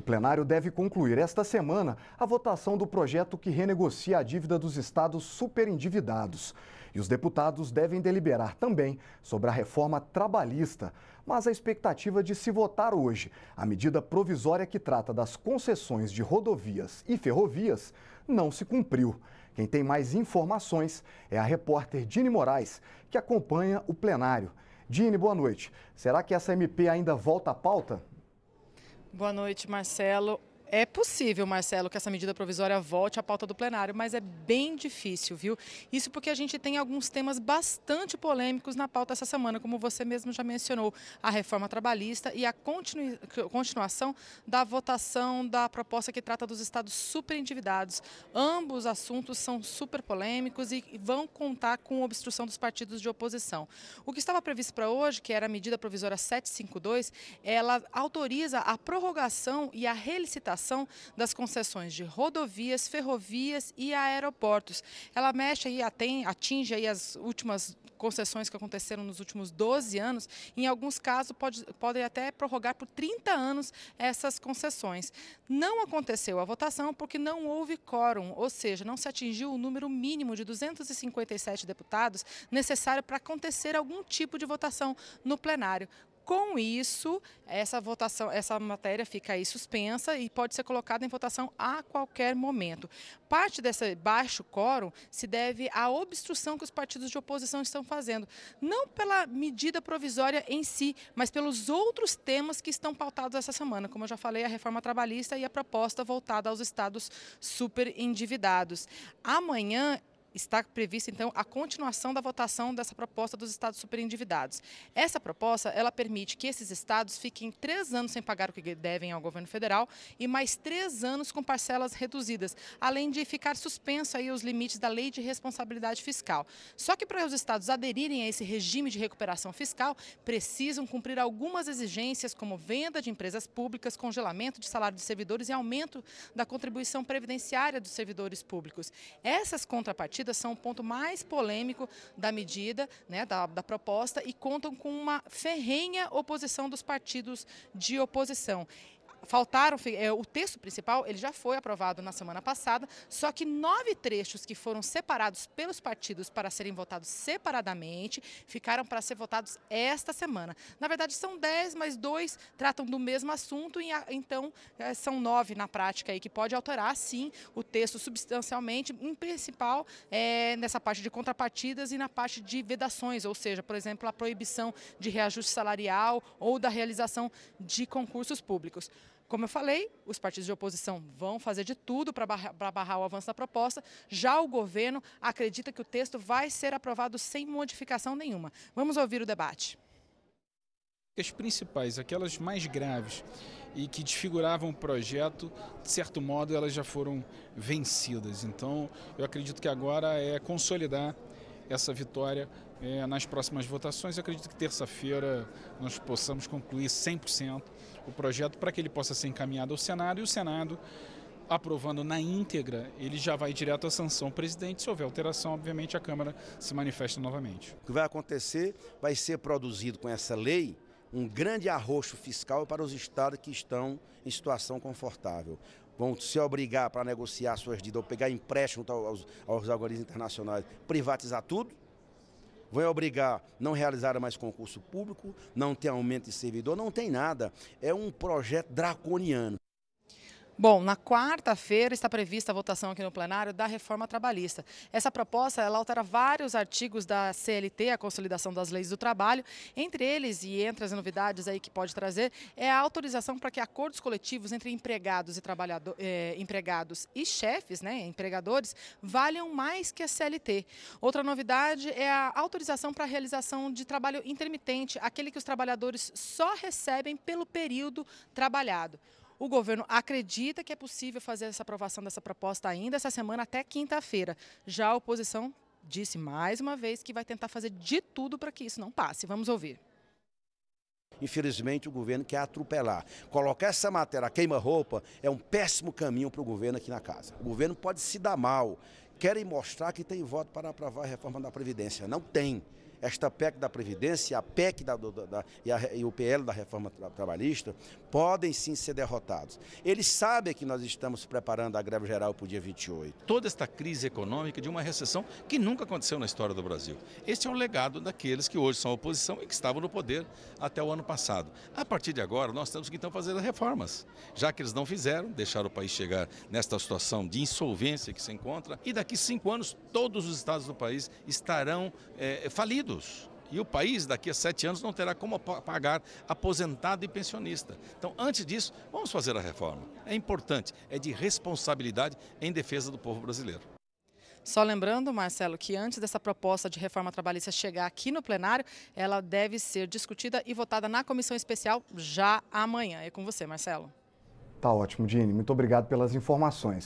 plenário deve concluir esta semana a votação do projeto que renegocia a dívida dos estados superendividados. E os deputados devem deliberar também sobre a reforma trabalhista. Mas a expectativa de se votar hoje a medida provisória que trata das concessões de rodovias e ferrovias não se cumpriu. Quem tem mais informações é a repórter Dini Moraes, que acompanha o plenário. Dini, boa noite. Será que essa MP ainda volta à pauta? Boa noite, Marcelo. É possível, Marcelo, que essa medida provisória volte à pauta do plenário, mas é bem difícil, viu? Isso porque a gente tem alguns temas bastante polêmicos na pauta essa semana, como você mesmo já mencionou, a reforma trabalhista e a continuação da votação da proposta que trata dos estados superendividados. Ambos assuntos são super polêmicos e vão contar com obstrução dos partidos de oposição. O que estava previsto para hoje, que era a medida provisória 752, ela autoriza a prorrogação e a relicitação das concessões de rodovias, ferrovias e aeroportos. Ela mexe aí, atinge aí as últimas concessões que aconteceram nos últimos 12 anos. Em alguns casos, pode até prorrogar por 30 anos essas concessões. Não aconteceu a votação porque não houve quórum, ou seja, não se atingiu o número mínimo de 257 deputados necessário para acontecer algum tipo de votação no plenário. Com isso, essa matéria fica aí suspensa e pode ser colocada em votação a qualquer momento. Parte desse baixo quórum se deve à obstrução que os partidos de oposição estão fazendo, não pela medida provisória em si, mas pelos outros temas que estão pautados essa semana, como eu já falei, a reforma trabalhista e a proposta voltada aos estados superendividados. Amanhã está prevista, então, a continuação da votação dessa proposta dos estados superendividados. Essa proposta, ela permite que esses estados fiquem 3 anos sem pagar o que devem ao governo federal e mais 3 anos com parcelas reduzidas, além de ficar suspenso aí os limites da lei de responsabilidade fiscal. Só que para os estados aderirem a esse regime de recuperação fiscal, precisam cumprir algumas exigências, como venda de empresas públicas, congelamento de salário de servidores e aumento da contribuição previdenciária dos servidores públicos. Essas contrapartidas são o ponto mais polêmico da medida, né, da proposta, e contam com uma ferrenha oposição dos partidos de oposição. O texto principal ele já foi aprovado na semana passada, só que 9 trechos que foram separados pelos partidos para serem votados separadamente ficaram para ser votados esta semana. Na verdade são 10, mas 2 tratam do mesmo assunto e então são 9 na prática aí, que pode alterar sim o texto substancialmente, em principal nessa parte de contrapartidas e na parte de vedações, ou seja, por exemplo, a proibição de reajuste salarial ou da realização de concursos públicos. Como eu falei, os partidos de oposição vão fazer de tudo para barrar o avanço da proposta. Já o governo acredita que o texto vai ser aprovado sem modificação nenhuma. Vamos ouvir o debate. As principais, aquelas mais graves e que desfiguravam o projeto, de certo modo, elas já foram vencidas. Então, eu acredito que agora é consolidar essa vitória nas próximas votações. Eu acredito que terça-feira nós possamos concluir 100% o projeto para que ele possa ser encaminhado ao Senado, e o Senado, aprovando na íntegra, ele já vai direto à sanção presidente. Se houver alteração, obviamente a Câmara se manifesta novamente. O que vai acontecer vai ser produzido com essa lei um grande arroxo fiscal para os estados que estão em situação confortável. Vão se obrigar para negociar suas dívidas ou pegar empréstimo aos organismos internacionais, privatizar tudo. Vão obrigar a não realizar mais concurso público, não tem aumento de servidor, não tem nada. É um projeto draconiano. Bom, na quarta-feira está prevista a votação aqui no plenário da reforma trabalhista. Essa proposta ela altera vários artigos da CLT, a Consolidação das Leis do Trabalho. Entre eles, e entre as novidades aí que pode trazer, é a autorização para que acordos coletivos entre empregados e empregados e chefes, né, empregadores, valham mais que a CLT. Outra novidade é a autorização para a realização de trabalho intermitente, aquele que os trabalhadores só recebem pelo período trabalhado. O governo acredita que é possível fazer essa aprovação dessa proposta ainda essa semana até quinta-feira. Já a oposição disse mais uma vez que vai tentar fazer de tudo para que isso não passe. Vamos ouvir. Infelizmente o governo quer atropelar. Colocar essa matéria a queima-roupa é um péssimo caminho para o governo aqui na casa. O governo pode se dar mal. Querem mostrar que tem voto para aprovar a reforma da Previdência. Não tem. esta PEC da Previdência, a PEC e o PL da reforma trabalhista podem sim ser derrotados. Eles sabem que nós estamos preparando a greve geral para o dia 28. Toda esta crise econômica de uma recessão que nunca aconteceu na história do Brasil. Este é o legado daqueles que hoje são oposição e que estavam no poder até o ano passado. A partir de agora, nós temos que então fazer as reformas, já que eles não fizeram, deixaram o país chegar nesta situação de insolvência que se encontra, e daqui 5 anos todos os estados do país estarão falidos. E o país, daqui a 7 anos, não terá como pagar aposentado e pensionista. Então, antes disso, vamos fazer a reforma. É importante, é de responsabilidade em defesa do povo brasileiro. Só lembrando, Marcelo, que antes dessa proposta de reforma trabalhista chegar aqui no plenário, ela deve ser discutida e votada na comissão especial já amanhã. É com você, Marcelo. Tá ótimo, Dini. Muito obrigado pelas informações.